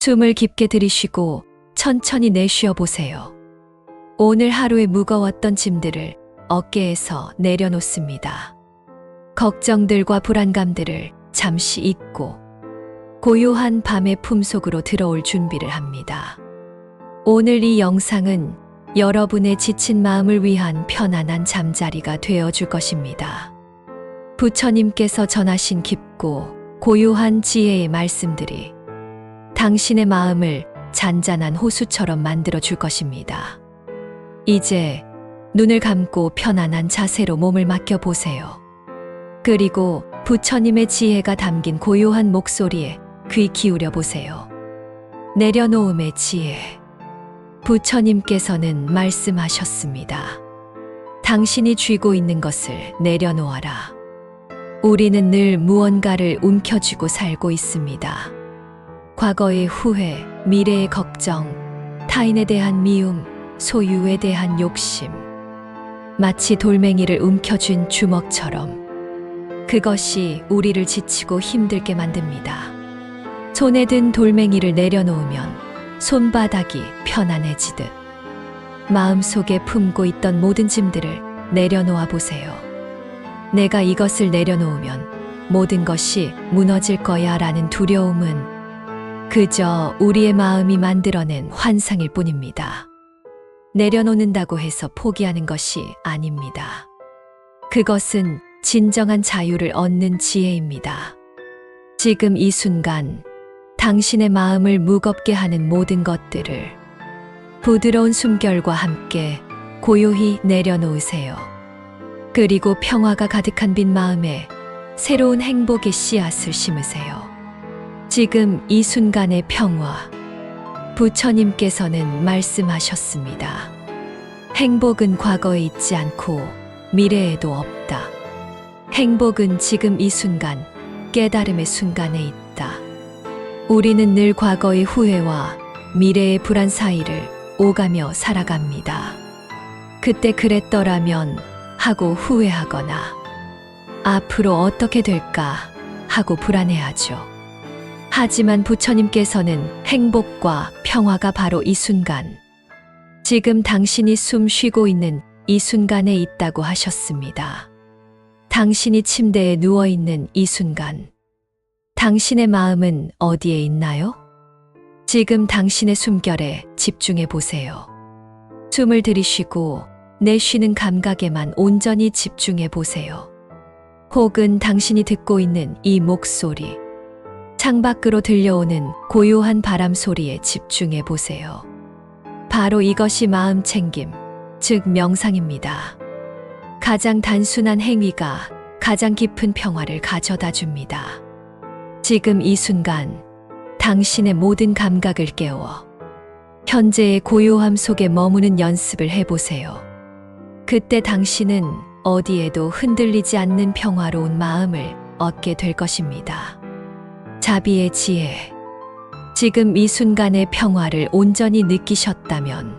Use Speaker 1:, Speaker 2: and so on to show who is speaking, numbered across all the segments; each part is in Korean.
Speaker 1: 숨을 깊게 들이쉬고 천천히 내쉬어 보세요. 오늘 하루의 무거웠던 짐들을 어깨에서 내려놓습니다. 걱정들과 불안감들을 잠시 잊고 고요한 밤의 품속으로 들어올 준비를 합니다. 오늘 이 영상은 여러분의 지친 마음을 위한 편안한 잠자리가 되어줄 것입니다. 부처님께서 전하신 깊고 고요한 지혜의 말씀들이 당신의 마음을 잔잔한 호수처럼 만들어 줄 것입니다. 이제 눈을 감고 편안한 자세로 몸을 맡겨 보세요. 그리고 부처님의 지혜가 담긴 고요한 목소리에 귀 기울여 보세요. 내려놓음의 지혜. 부처님께서는 말씀하셨습니다. 당신이 쥐고 있는 것을 내려놓아라. 우리는 늘 무언가를 움켜쥐고 살고 있습니다. 과거의 후회, 미래의 걱정, 타인에 대한 미움, 소유에 대한 욕심. 마치 돌멩이를 움켜쥔 주먹처럼 그것이 우리를 지치고 힘들게 만듭니다. 손에 든 돌멩이를 내려놓으면 손바닥이 편안해지듯 마음속에 품고 있던 모든 짐들을 내려놓아 보세요. 내가 이것을 내려놓으면 모든 것이 무너질 거야 라는 두려움은 그저 우리의 마음이 만들어낸 환상일 뿐입니다. 내려놓는다고 해서 포기하는 것이 아닙니다. 그것은 진정한 자유를 얻는 지혜입니다. 지금 이 순간 당신의 마음을 무겁게 하는 모든 것들을 부드러운 숨결과 함께 고요히 내려놓으세요. 그리고 평화가 가득한 빈 마음에 새로운 행복의 씨앗을 심으세요. 지금 이 순간의 평화. 부처님께서는 말씀하셨습니다. 행복은 과거에 있지 않고 미래에도 없다. 행복은 지금 이 순간, 깨달음의 순간에 있다. 우리는 늘 과거의 후회와 미래의 불안 사이를 오가며 살아갑니다. 그때 그랬더라면 하고 후회하거나 앞으로 어떻게 될까 하고 불안해하죠. 하지만 부처님께서는 행복과 평화가 바로 이 순간, 지금 당신이 숨 쉬고 있는 이 순간에 있다고 하셨습니다. 당신이 침대에 누워 있는 이 순간, 당신의 마음은 어디에 있나요? 지금 당신의 숨결에 집중해 보세요. 숨을 들이쉬고 내쉬는 감각에만 온전히 집중해 보세요. 혹은 당신이 듣고 있는 이 목소리, 창밖으로 들려오는 고요한 바람 소리에 집중해 보세요. 바로 이것이 마음 챙김, 즉 명상입니다. 가장 단순한 행위가 가장 깊은 평화를 가져다 줍니다. 지금 이 순간 당신의 모든 감각을 깨워 현재의 고요함 속에 머무는 연습을 해보세요. 그때 당신은 어디에도 흔들리지 않는 평화로운 마음을 얻게 될 것입니다. 자비의 지혜. 지금 이 순간의 평화를 온전히 느끼셨다면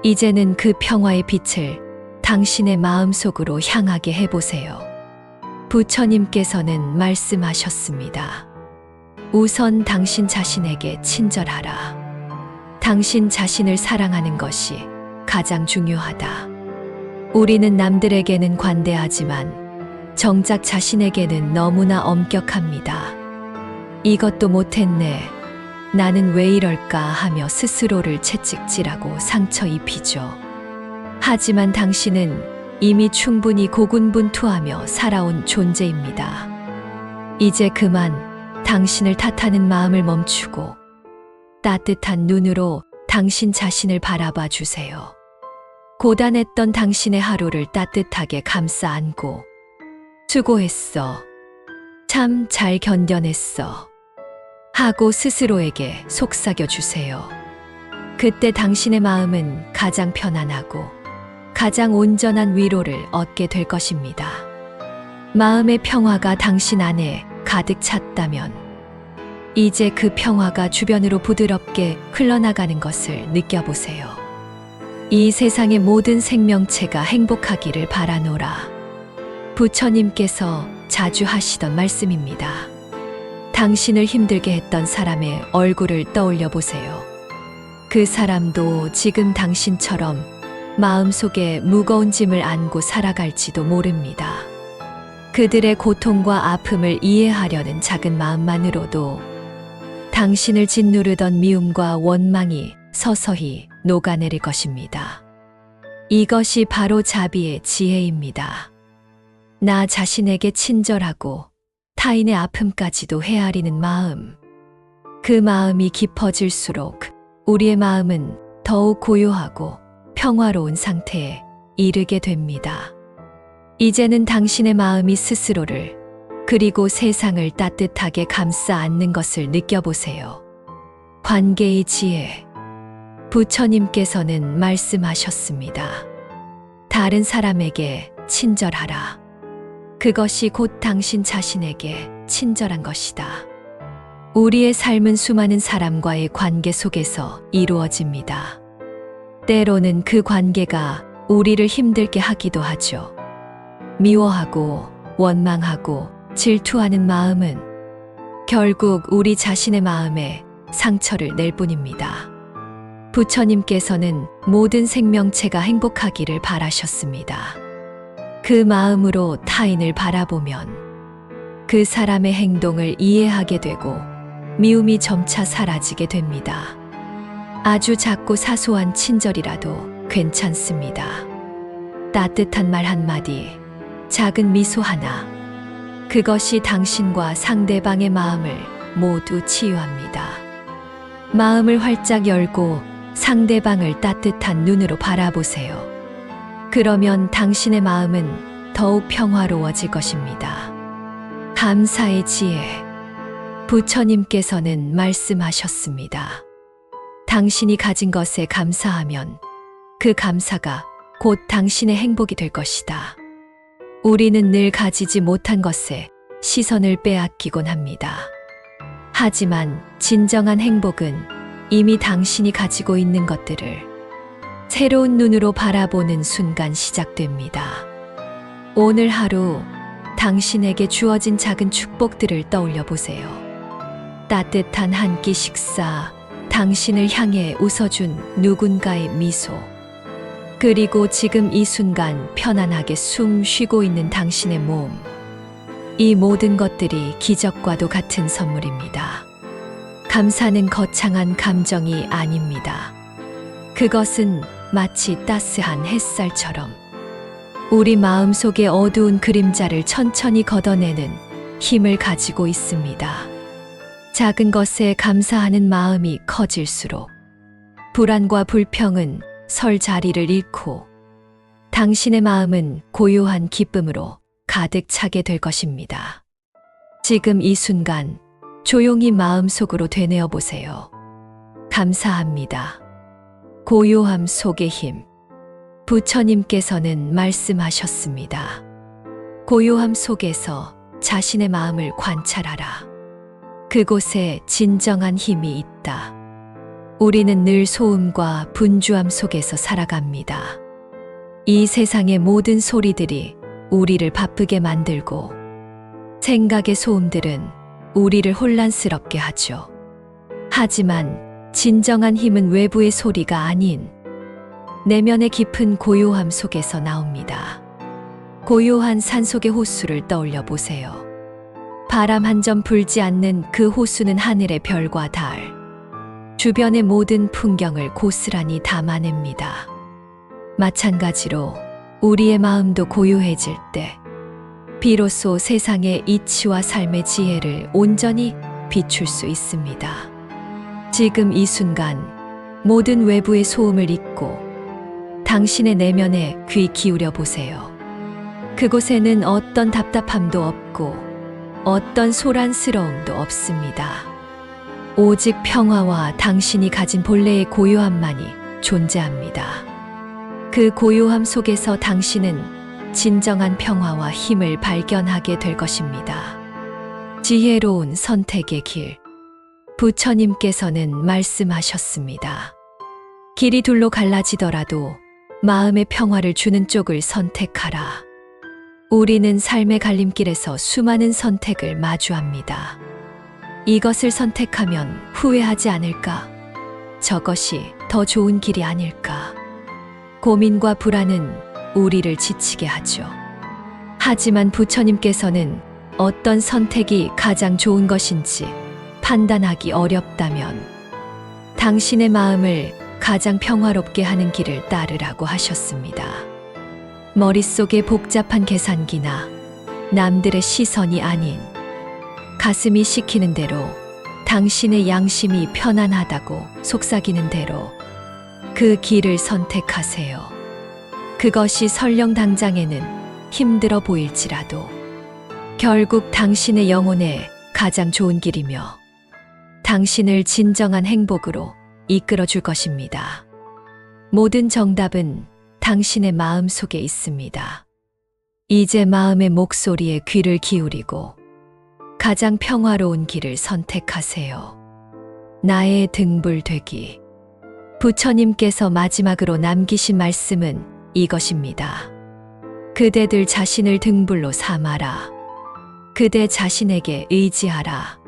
Speaker 1: 이제는 그 평화의 빛을 당신의 마음속으로 향하게 해보세요. 부처님께서는 말씀하셨습니다. 우선 당신 자신에게 친절하라. 당신 자신을 사랑하는 것이 가장 중요하다. 우리는 남들에게는 관대하지만 정작 자신에게는 너무나 엄격합니다. 이것도 못했네. 나는 왜 이럴까 하며 스스로를 채찍질하고 상처 입히죠. 하지만 당신은 이미 충분히 고군분투하며 살아온 존재입니다. 이제 그만 당신을 탓하는 마음을 멈추고 따뜻한 눈으로 당신 자신을 바라봐 주세요. 고단했던 당신의 하루를 따뜻하게 감싸 안고 수고했어. 참 잘 견뎌냈어. 하고 스스로에게 속삭여 주세요. 그때 당신의 마음은 가장 편안하고 가장 온전한 위로를 얻게 될 것입니다. 마음의 평화가 당신 안에 가득 찼다면 이제 그 평화가 주변으로 부드럽게 흘러나가는 것을 느껴보세요. 이 세상의 모든 생명체가 행복하기를 바라노라. 부처님께서 자주 하시던 말씀입니다. 당신을 힘들게 했던 사람의 얼굴을 떠올려 보세요. 그 사람도 지금 당신처럼 마음속에 무거운 짐을 안고 살아갈지도 모릅니다. 그들의 고통과 아픔을 이해하려는 작은 마음만으로도 당신을 짓누르던 미움과 원망이 서서히 녹아내릴 것입니다. 이것이 바로 자비의 지혜입니다. 나 자신에게 친절하고 타인의 아픔까지도 헤아리는 마음. 그 마음이 깊어질수록 우리의 마음은 더욱 고요하고 평화로운 상태에 이르게 됩니다. 이제는 당신의 마음이 스스로를 그리고 세상을 따뜻하게 감싸 안는 것을 느껴보세요. 관계의 지혜. 부처님께서는 말씀하셨습니다. 다른 사람에게 친절하라. 그것이 곧 당신 자신에게 친절한 것이다. 우리의 삶은 수많은 사람과의 관계 속에서 이루어집니다. 때로는 그 관계가 우리를 힘들게 하기도 하죠. 미워하고 원망하고 질투하는 마음은 결국 우리 자신의 마음에 상처를 낼 뿐입니다. 부처님께서는 모든 생명체가 행복하기를 바라셨습니다. 그 마음으로 타인을 바라보면 그 사람의 행동을 이해하게 되고 미움이 점차 사라지게 됩니다. 아주 작고 사소한 친절이라도 괜찮습니다. 따뜻한 말 한마디, 작은 미소 하나, 그것이 당신과 상대방의 마음을 모두 치유합니다. 마음을 활짝 열고 상대방을 따뜻한 눈으로 바라보세요. 그러면 당신의 마음은 더욱 평화로워질 것입니다. 감사의 지혜. 부처님께서는 말씀하셨습니다. 당신이 가진 것에 감사하면 그 감사가 곧 당신의 행복이 될 것이다. 우리는 늘 가지지 못한 것에 시선을 빼앗기곤 합니다. 하지만 진정한 행복은 이미 당신이 가지고 있는 것들을 새로운 눈으로 바라보는 순간 시작됩니다. 오늘 하루 당신에게 주어진 작은 축복들을 떠올려 보세요. 따뜻한 한 끼 식사, 당신을 향해 웃어준 누군가의 미소, 그리고 지금 이 순간 편안하게 숨 쉬고 있는 당신의 몸. 이 모든 것들이 기적과도 같은 선물입니다. 감사는 거창한 감정이 아닙니다. 그것은 마치 따스한 햇살처럼 우리 마음속의 어두운 그림자를 천천히 걷어내는 힘을 가지고 있습니다. 작은 것에 감사하는 마음이 커질수록 불안과 불평은 설 자리를 잃고 당신의 마음은 고요한 기쁨으로 가득 차게 될 것입니다. 지금 이 순간 조용히 마음속으로 되뇌어 보세요. 감사합니다. 고요함 속의 힘. 부처님께서는 말씀하셨습니다. 고요함 속에서 자신의 마음을 관찰하라. 그곳에 진정한 힘이 있다. 우리는 늘 소음과 분주함 속에서 살아갑니다. 이 세상의 모든 소리들이 우리를 바쁘게 만들고 생각의 소음들은 우리를 혼란스럽게 하죠. 하지만 진정한 힘은 외부의 소리가 아닌 내면의 깊은 고요함 속에서 나옵니다. 고요한 산속의 호수를 떠올려 보세요. 바람 한 점 불지 않는 그 호수는 하늘의 별과 달, 주변의 모든 풍경을 고스란히 담아냅니다. 마찬가지로 우리의 마음도 고요해질 때 비로소 세상의 이치와 삶의 지혜를 온전히 비출 수 있습니다. 지금 이 순간 모든 외부의 소음을 잊고 당신의 내면에 귀 기울여 보세요. 그곳에는 어떤 답답함도 없고 어떤 소란스러움도 없습니다. 오직 평화와 당신이 가진 본래의 고요함만이 존재합니다. 그 고요함 속에서 당신은 진정한 평화와 힘을 발견하게 될 것입니다. 지혜로운 선택의 길. 부처님께서는 말씀하셨습니다. 길이 둘로 갈라지더라도 마음의 평화를 주는 쪽을 선택하라. 우리는 삶의 갈림길에서 수많은 선택을 마주합니다. 이것을 선택하면 후회하지 않을까? 저것이 더 좋은 길이 아닐까? 고민과 불안은 우리를 지치게 하죠. 하지만 부처님께서는 어떤 선택이 가장 좋은 것인지 판단하기 어렵다면 당신의 마음을 가장 평화롭게 하는 길을 따르라고 하셨습니다. 머릿속에 복잡한 계산기나 남들의 시선이 아닌 가슴이 시키는 대로, 당신의 양심이 편안하다고 속삭이는 대로 그 길을 선택하세요. 그것이 설령 당장에는 힘들어 보일지라도 결국 당신의 영혼에 가장 좋은 길이며 당신을 진정한 행복으로 이끌어 줄 것입니다. 모든 정답은 당신의 마음 속에 있습니다. 이제 마음의 목소리에 귀를 기울이고 가장 평화로운 길을 선택하세요. 나의 등불 되기. 부처님께서 마지막으로 남기신 말씀은 이것입니다. 그대들 자신을 등불로 삼아라. 그대 자신에게 의지하라.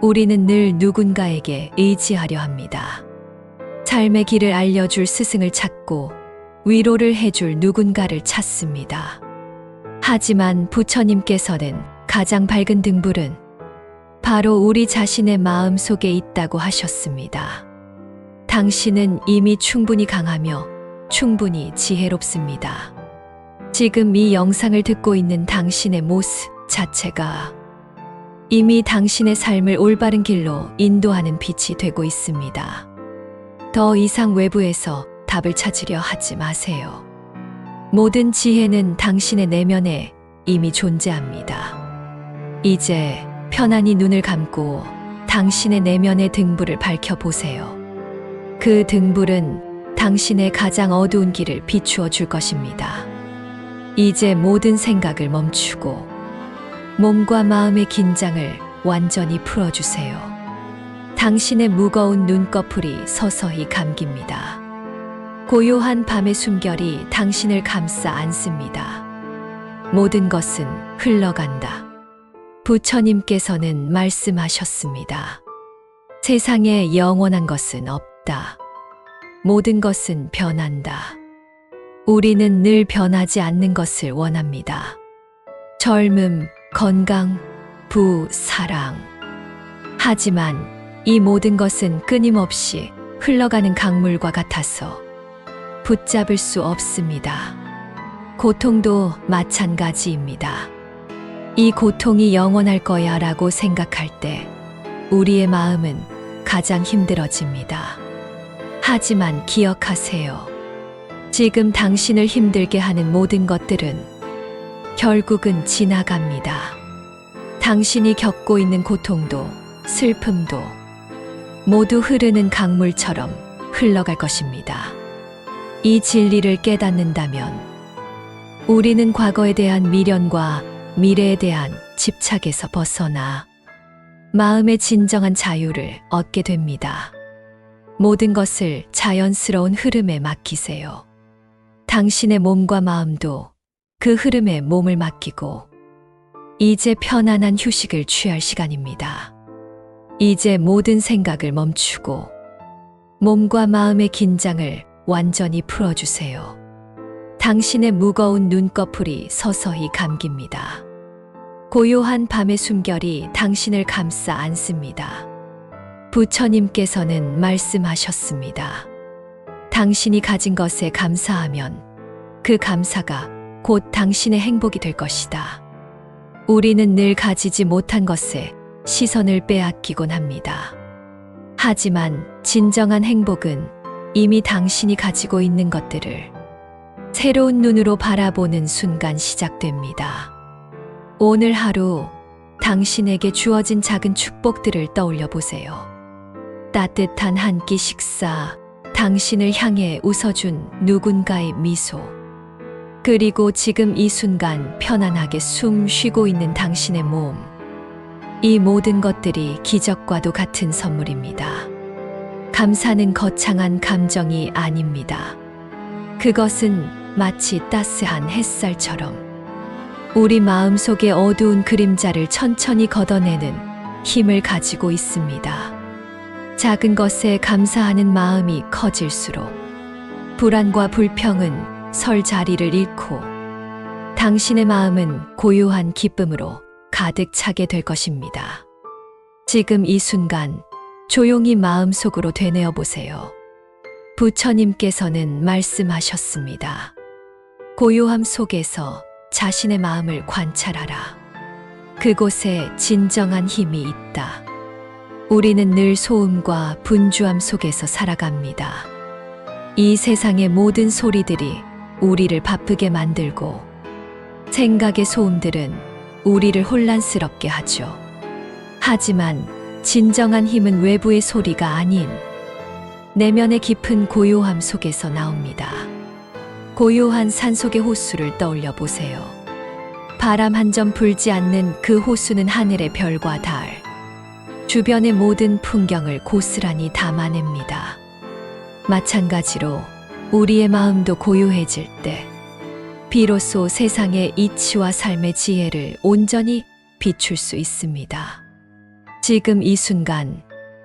Speaker 1: 우리는 늘 누군가에게 의지하려 합니다. 삶의 길을 알려줄 스승을 찾고 위로를 해줄 누군가를 찾습니다. 하지만 부처님께서는 가장 밝은 등불은 바로 우리 자신의 마음 속에 있다고 하셨습니다. 당신은 이미 충분히 강하며 충분히 지혜롭습니다. 지금 이 영상을 듣고 있는 당신의 모습 자체가 이미 당신의 삶을 올바른 길로 인도하는 빛이 되고 있습니다. 더 이상 외부에서 답을 찾으려 하지 마세요. 모든 지혜는 당신의 내면에 이미 존재합니다. 이제 편안히 눈을 감고 당신의 내면의 등불을 밝혀보세요. 그 등불은 당신의 가장 어두운 길을 비추어 줄 것입니다. 이제 모든 생각을 멈추고 몸과 마음의 긴장을 완전히 풀어주세요. 당신의 무거운 눈꺼풀이 서서히 감깁니다. 고요한 밤의 숨결이 당신을 감싸 안습니다. 모든 것은 흘러간다. 부처님께서는 말씀하셨습니다. 세상에 영원한 것은 없다. 모든 것은 변한다. 우리는 늘 변하지 않는 것을 원합니다. 젊음, 건강, 부, 사랑. 하지만 이 모든 것은 끊임없이 흘러가는 강물과 같아서 붙잡을 수 없습니다. 고통도 마찬가지입니다. 이 고통이 영원할 거야 라고 생각할 때 우리의 마음은 가장 힘들어집니다. 하지만 기억하세요. 지금 당신을 힘들게 하는 모든 것들은 결국은 지나갑니다. 당신이 겪고 있는 고통도 슬픔도 모두 흐르는 강물처럼 흘러갈 것입니다. 이 진리를 깨닫는다면 우리는 과거에 대한 미련과 미래에 대한 집착에서 벗어나 마음의 진정한 자유를 얻게 됩니다. 모든 것을 자연스러운 흐름에 맡기세요. 당신의 몸과 마음도 그 흐름에 몸을 맡기고 이제 편안한 휴식을 취할 시간입니다. 이제 모든 생각을 멈추고 몸과 마음의 긴장을 완전히 풀어주세요. 당신의 무거운 눈꺼풀이 서서히 감깁니다. 고요한 밤의 숨결이 당신을 감싸 안습니다. 부처님께서는 말씀하셨습니다. 당신이 가진 것에 감사하면 그 감사가 곧 당신의 행복이 될 것이다. 우리는 늘 가지지 못한 것에 시선을 빼앗기곤 합니다. 하지만 진정한 행복은 이미 당신이 가지고 있는 것들을 새로운 눈으로 바라보는 순간 시작됩니다. 오늘 하루 당신에게 주어진 작은 축복들을 떠올려 보세요. 따뜻한 한 끼 식사, 당신을 향해 웃어준 누군가의 미소, 그리고 지금 이 순간 편안하게 숨 쉬고 있는 당신의 몸. 이 모든 것들이 기적과도 같은 선물입니다. 감사는 거창한 감정이 아닙니다. 그것은 마치 따스한 햇살처럼 우리 마음속의 어두운 그림자를 천천히 걷어내는 힘을 가지고 있습니다. 작은 것에 감사하는 마음이 커질수록 불안과 불평은 설 자리를 잃고 당신의 마음은 고요한 기쁨으로 가득 차게 될 것입니다. 지금 이 순간 조용히 마음속으로 되뇌어 보세요. 부처님께서는 말씀하셨습니다. 고요함 속에서 자신의 마음을 관찰하라. 그곳에 진정한 힘이 있다. 우리는 늘 소음과 분주함 속에서 살아갑니다. 이 세상의 모든 소리들이 우리를 바쁘게 만들고 생각의 소음들은 우리를 혼란스럽게 하죠. 하지만 진정한 힘은 외부의 소리가 아닌 내면의 깊은 고요함 속에서 나옵니다. 고요한 산속의 호수를 떠올려 보세요. 바람 한 점 불지 않는 그 호수는 하늘의 별과 달, 주변의 모든 풍경을 고스란히 담아냅니다. 마찬가지로 우리의 마음도 고요해질 때 비로소 세상의 이치와 삶의 지혜를 온전히 비출 수 있습니다. 지금 이 순간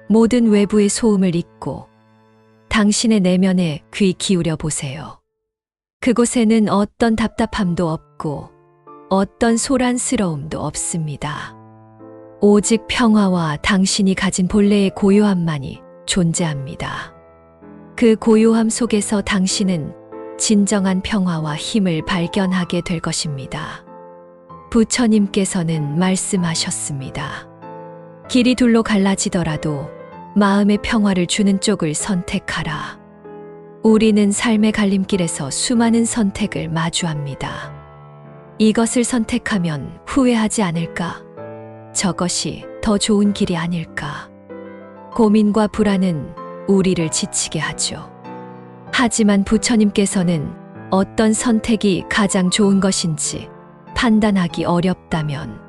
Speaker 1: 모든 외부의 소음을 잊고 당신의 내면에 귀 기울여 보세요. 그곳에는 어떤 답답함도 없고 어떤 소란스러움도 없습니다. 오직 평화와 당신이 가진 본래의 고요함만이 존재합니다. 그 고요함 속에서 당신은 진정한 평화와 힘을 발견하게 될 것입니다. 부처님께서는 말씀하셨습니다. 길이 둘로 갈라지더라도 마음의 평화를 주는 쪽을 선택하라. 우리는 삶의 갈림길에서 수많은 선택을 마주합니다. 이것을 선택하면 후회하지 않을까? 저것이 더 좋은 길이 아닐까? 고민과 불안은 우리를 지치게 하죠. 하지만 부처님께서는 어떤 선택이 가장 좋은 것인지 판단하기 어렵다면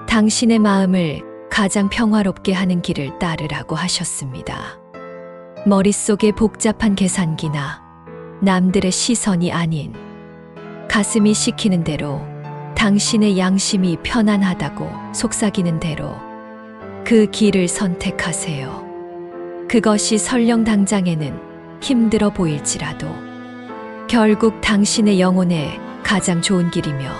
Speaker 1: 당신의 마음을 가장 평화롭게 하는 길을 따르라고 하셨습니다. 머릿속에 복잡한 계산기나 남들의 시선이 아닌 가슴이 시키는 대로 당신의 양심이 편안하다고 속삭이는 대로 그 길을 선택하세요. 그것이 설령 당장에는 힘들어 보일지라도 결국 당신의 영혼에 가장 좋은 길이며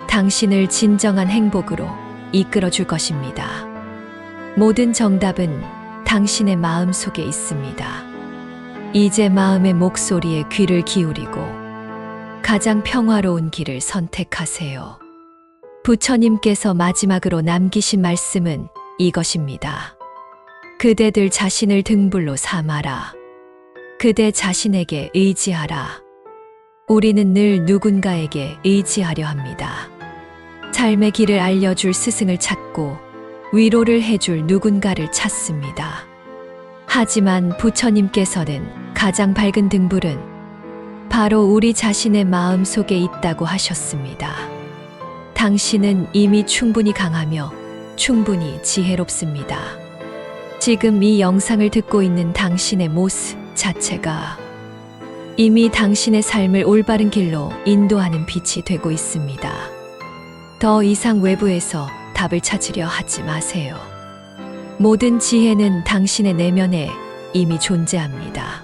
Speaker 1: 당신을 진정한 행복으로 이끌어 줄 것입니다. 모든 정답은 당신의 마음 속에 있습니다. 이제 마음의 목소리에 귀를 기울이고 가장 평화로운 길을 선택하세요. 부처님께서 마지막으로 남기신 말씀은 이것입니다. 그대들 자신을 등불로 삼아라. 그대 자신에게 의지하라. 우리는 늘 누군가에게 의지하려 합니다. 삶의 길을 알려줄 스승을 찾고 위로를 해줄 누군가를 찾습니다. 하지만 부처님께서는 가장 밝은 등불은 바로 우리 자신의 마음 속에 있다고 하셨습니다. 당신은 이미 충분히 강하며 충분히 지혜롭습니다. 지금 이 영상을 듣고 있는 당신의 모습 자체가 이미 당신의 삶을 올바른 길로 인도하는 빛이 되고 있습니다. 더 이상 외부에서 답을 찾으려 하지 마세요. 모든 지혜는 당신의 내면에 이미 존재합니다.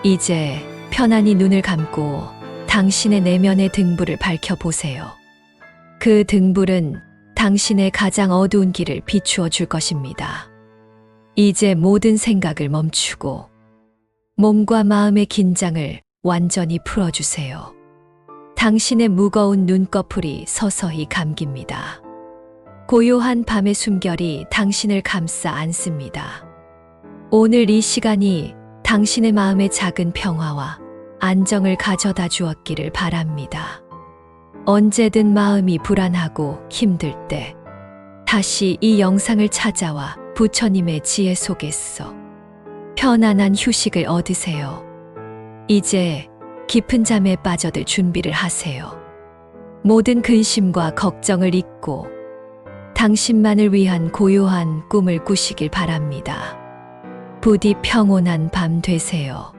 Speaker 1: 이제 편안히 눈을 감고 당신의 내면의 등불을 밝혀보세요. 그 등불은 당신의 가장 어두운 길을 비추어 줄 것입니다. 이제 모든 생각을 멈추고 몸과 마음의 긴장을 완전히 풀어주세요. 당신의 무거운 눈꺼풀이 서서히 감깁니다. 고요한 밤의 숨결이 당신을 감싸 안습니다. 오늘 이 시간이 당신의 마음에 작은 평화와 안정을 가져다 주었기를 바랍니다. 언제든 마음이 불안하고 힘들 때 다시 이 영상을 찾아와 부처님의 지혜 속에서 편안한 휴식을 얻으세요. 이제 깊은 잠에 빠져들 준비를 하세요. 모든 근심과 걱정을 잊고 당신만을 위한 고요한 꿈을 꾸시길 바랍니다. 부디 평온한 밤 되세요.